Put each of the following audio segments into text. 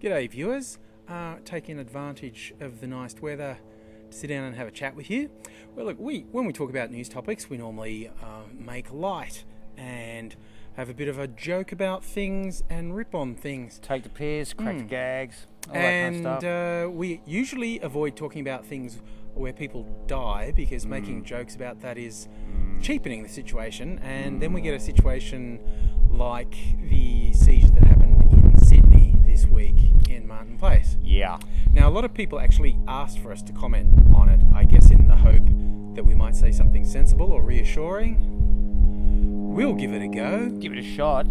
G'day viewers, taking advantage of the nice weather to sit down and have a chat with you. Well look, when we talk about news topics, we normally make light and have a bit of a joke about things and rip on things. Take the piss, crack the gags, all that And kind of stuff. we usually avoid talking about things where people die because making jokes about that is cheapening the situation, and then we get a situation like the siege that happened in Sydney this week in Martin Place. Yeah. Now, a lot of people actually asked for us to comment on it, I guess in the hope that we might say something sensible or reassuring. We'll give it a go. Give it a shot.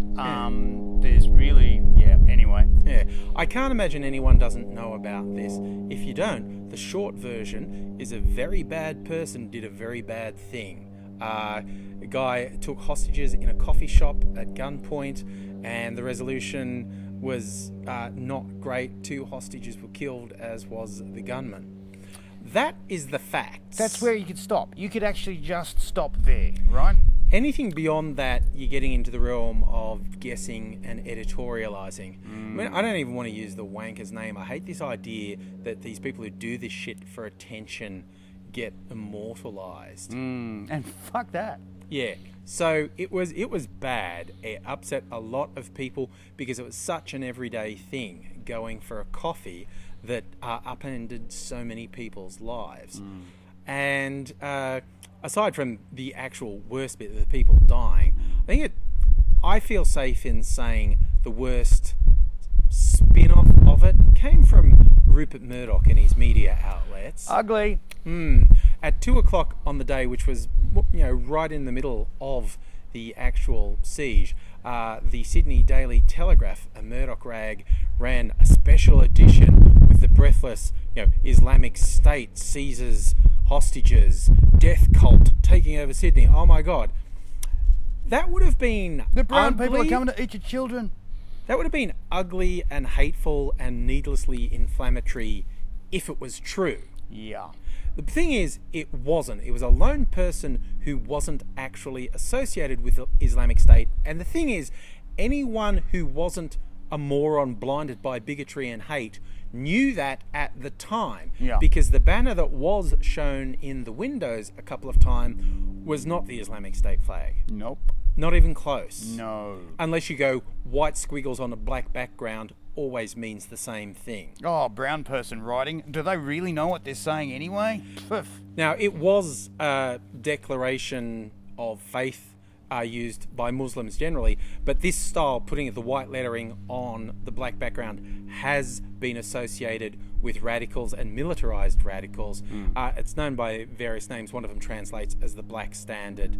There's really, anyway. Yeah, I can't imagine anyone doesn't know about this. If you don't, the short version is a very bad person did a very bad thing. A guy took hostages in a coffee shop at gunpoint, and the resolution was not great. 2 hostages were killed, as was the gunman. That is the facts. That's where you could stop. You could actually just stop there, right? Anything beyond that, you're getting into the realm of guessing and editorializing. I mean, I don't even want to use the wanker's name. I hate this idea that these people who do this shit for attention get immortalized. And fuck that. Yeah. So it was bad. It upset a lot of people because it was such an everyday thing, going for a coffee, that upended so many people's lives. And aside from the actual worst bit of the people dying, I feel safe in saying the worst spin-off of it came from Rupert Murdoch and his media outlets. Ugly. At 2 o'clock on the day, which was right in the middle of the actual siege, the Sydney Daily Telegraph, a Murdoch rag, ran a special edition with the breathless, Islamic State seizes hostages, death cult taking over Sydney. Oh my God. That would have been The brown ugly. people are coming to eat your children. That would have been ugly and hateful and needlessly inflammatory if it was true. Yeah. The thing is, it wasn't. It was a lone person who wasn't actually associated with the Islamic State. And the thing is, anyone who wasn't a moron blinded by bigotry and hate knew that at the time. Yeah. Because the banner that was shown in the windows a couple of times was not the Islamic State flag. Nope. Not even close. No. Unless you go white squiggles on a black background always means the same thing. Oh, brown person writing. Do they really know what they're saying anyway? Poof. Now, it was a declaration of faith used by Muslims generally, but this style, putting the white lettering on the black background, has been associated with radicals and militarized radicals. It's known by various names. One of them translates as the Black Standard.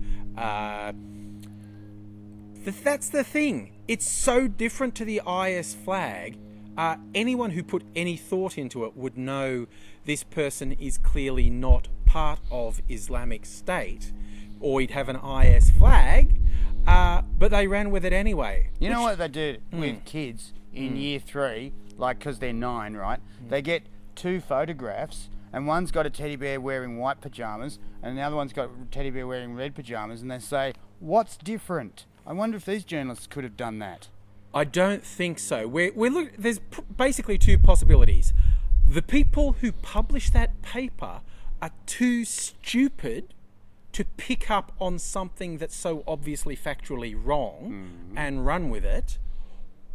That's the thing. It's so different to the IS flag. Anyone who put any thought into it would know this person is clearly not part of Islamic State, or he'd have an IS flag, but they ran with it anyway. You know what they do with kids in year 3, like, because they're 9, right? They get 2 photographs, and one's got a teddy bear wearing white pajamas, and the other one's got a teddy bear wearing red pajamas, and they say, what's different? I wonder if these journalists could have done that. I don't think so. There's basically 2 possibilities. The people who publish that paper are too stupid to pick up on something that's so obviously factually wrong and run with it,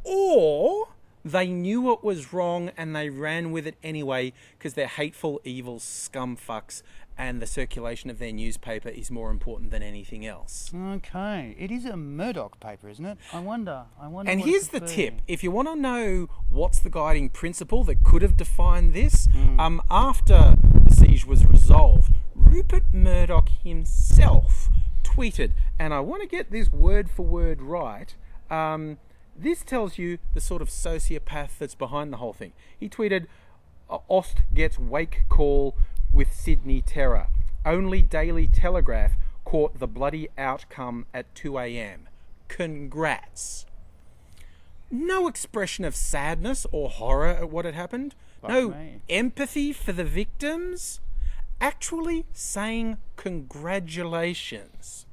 or they knew it was wrong and they ran with it anyway because they're hateful, evil scumfucks, and the circulation of their newspaper is more important than anything else. Okay. It is a Murdoch paper, isn't it? I wonder. And what here's it's the for. tip. If you want to know what's the guiding principle that could have defined this, after the siege was resolved, Rupert Murdoch himself tweeted, and I want to get this word for word right, this tells you the sort of sociopath that's behind the whole thing. He tweeted, Ost gets wake call with Sydney terror. Only Daily Telegraph caught the bloody outcome at 2 a.m. Congrats. No expression of sadness or horror at what had happened. No empathy for the victims. Actually saying congratulations.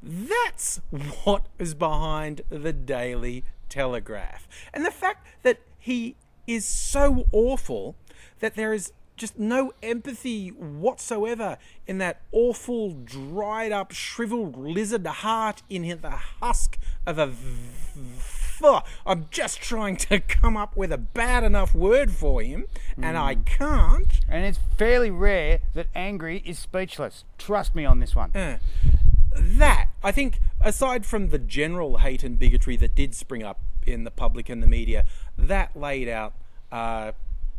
That's what is behind the Daily Telegraph. And the fact that he is so awful that there is just no empathy whatsoever in that awful, dried up, shriveled lizard heart in the husk of a... I'm just trying to come up with a bad enough word for him, and I can't. And it's fairly rare that Angry is speechless. Trust me on this one. That, I think, aside from the general hate and bigotry that did spring up in the public and the media, that laid out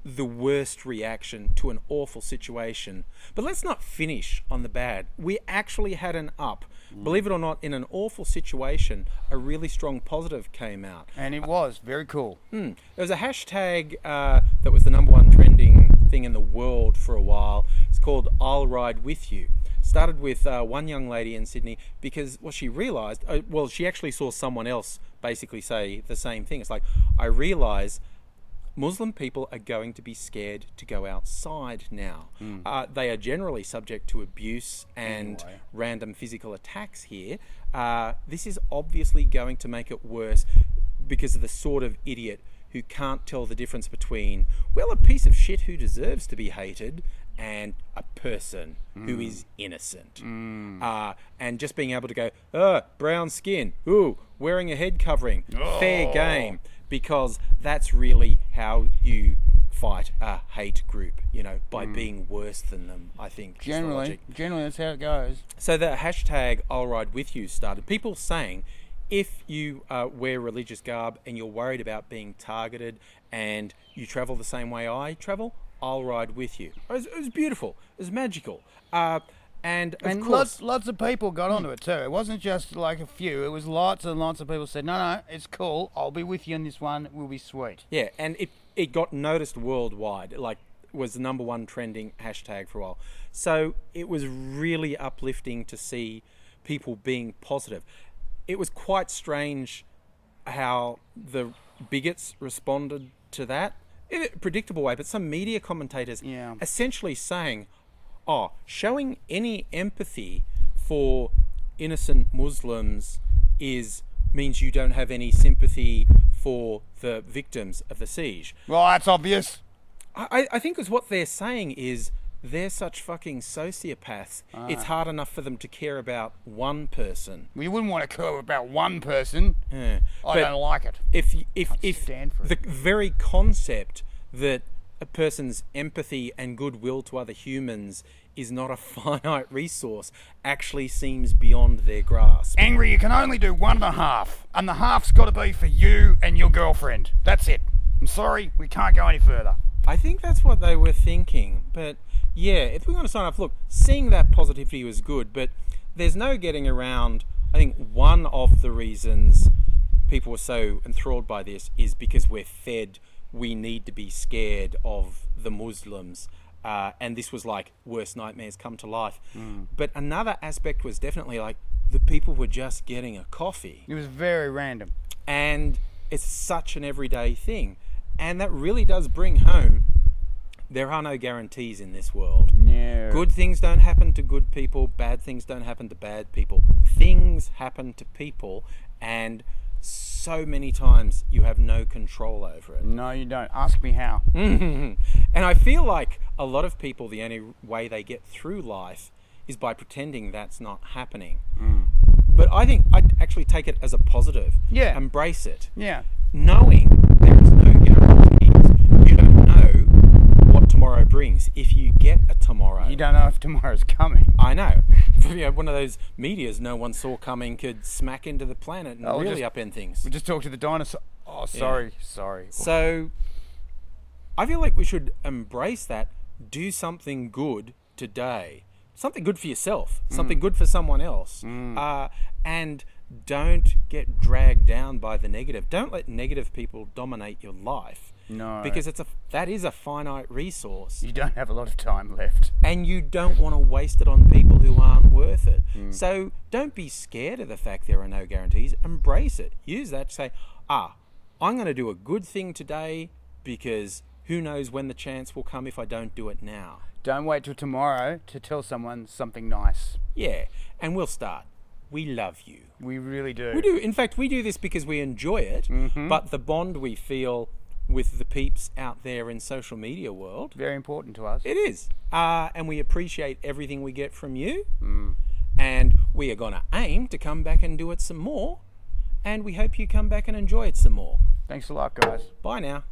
the worst reaction to an awful situation. But let's not finish on the bad. We actually had an up. Believe it or not, in an awful situation, a really strong positive came out. And it was very cool. There was a hashtag that was the #1 trending thing in the world for a while. It's called I'll Ride With You. Started with one young lady in Sydney because what she realised, she actually saw someone else basically say the same thing. It's like, I realise Muslim people are going to be scared to go outside now. They are generally subject to abuse and random physical attacks here. This is obviously going to make it worse because of the sort of idiot who can't tell the difference between, well, a piece of shit who deserves to be hated and a person who is innocent. And just being able to go, brown skin, wearing a head covering, fair game. Because that's really how you fight a hate group, by being worse than them, I think. Generally that's how it goes. So the hashtag I'll Ride With You started. People saying, if you wear religious garb and you're worried about being targeted and you travel the same way I travel, I'll ride with you. It was beautiful. It was magical. And of course, lots of people got onto it too. It wasn't just like a few. It was lots and lots of people said, no, it's cool. I'll be with you on this one. It will be sweet. Yeah, and it got noticed worldwide. Like, was the #1 trending hashtag for a while. So it was really uplifting to see people being positive. It was quite strange how the bigots responded to that in a predictable way, but some media commentators essentially saying, showing any empathy for innocent Muslims means you don't have any sympathy for the victims of the siege. Well, that's obvious. I think it's what they're saying is they're such fucking sociopaths. It's hard enough for them to care about one person. We wouldn't want to care about one person. I don't like it. If stand for the very concept that a person's empathy and goodwill to other humans is not a finite resource actually seems beyond their grasp. Angry, you can only do 1.5, and the half's got to be for you and your girlfriend. That's it. I'm sorry, we can't go any further. I think that's what they were thinking, but yeah, if we're going to sign off, look, seeing that positivity was good, but there's no getting around. I think one of the reasons people were so enthralled by this is because we're fed we need to be scared of the Muslims, and this was like worst nightmares come to life. But another aspect was definitely like the people were just getting a coffee. It was very random, and it's such an everyday thing, and that really does bring home there are no guarantees in this world. No. Good things don't happen to good people, bad things don't happen to bad people. Things happen to people, and so many times you have no control over it. No, you don't. Ask me how. And I feel like a lot of people, the only way they get through life is by pretending that's not happening. But I think I'd actually take it as a positive. Yeah. Embrace it. Yeah. Knowing there is no guarantees. You don't know what tomorrow brings. If you get a tomorrow, you don't know if tomorrow's coming. I know. One of those meteors no one saw coming could smack into the planet and really upend things. We just talked to the dinosaur. Oh, sorry. So I feel like we should embrace that. Do something good today. Something good for yourself. Something good for someone else. And don't get dragged down by the negative. Don't let negative people dominate your life. No. Because that is a finite resource. You don't have a lot of time left. And you don't want to waste it on people who aren't worth it. So don't be scared of the fact there are no guarantees. Embrace it. Use that to say, I'm going to do a good thing today because who knows when the chance will come if I don't do it now. Don't wait till tomorrow to tell someone something nice. Yeah, and we'll start. We love you. We really do. We do. In fact, we do this because we enjoy it, but the bond we feel with the peeps out there in social media world. Very important to us. It is. And we appreciate everything we get from you. And we are going to aim to come back and do it some more. And we hope you come back and enjoy it some more. Thanks a lot, guys. Bye now.